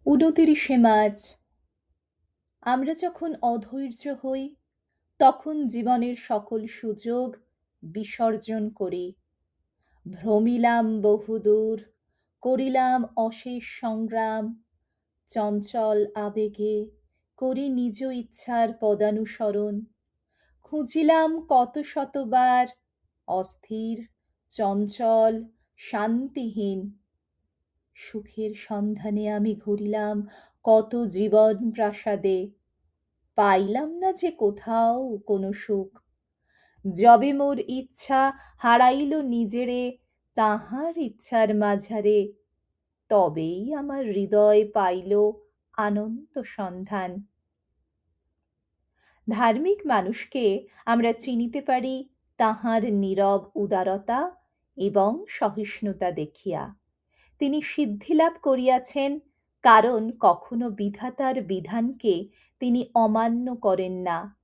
২৯শে March. আমরা যখন অধৈর্য হই, তখন জীবনের সকল সুযোগ বিসর্জন করি। ভ্রমিলাম বহুদূর, করিলাম অশেষ সংগ্রাম, চঞ্চল আবেগে করি নিজ ইচ্ছার পদানুসরণ। খুঁজিলাম কত শতবার, অস্থির, চঞ্চল, শান্তিহীন। সুখের সন্ধানে আমি ঘুরিলাম কত জীবন প্রাসাদে, পাইলাম না যে কোথাও কোনো সুখ। যবে মোর ইচ্ছা হারাইল নিজেরে তাহার ইচ্ছার মাঝারে, তবেই আমার হৃদয় পাইল আনন্দ সন্ধান। ধার্মিক মানুষকে আমরা চিনিতে পারি তাহার নীরব উদারতা এবং সহিষ্ণুতা দেখিয়া। তিনি সিদ্ধিলাভ করিয়াছেন, কারণ কখনো বিধাতার বিধানকে তিনি অমান্য করেন না।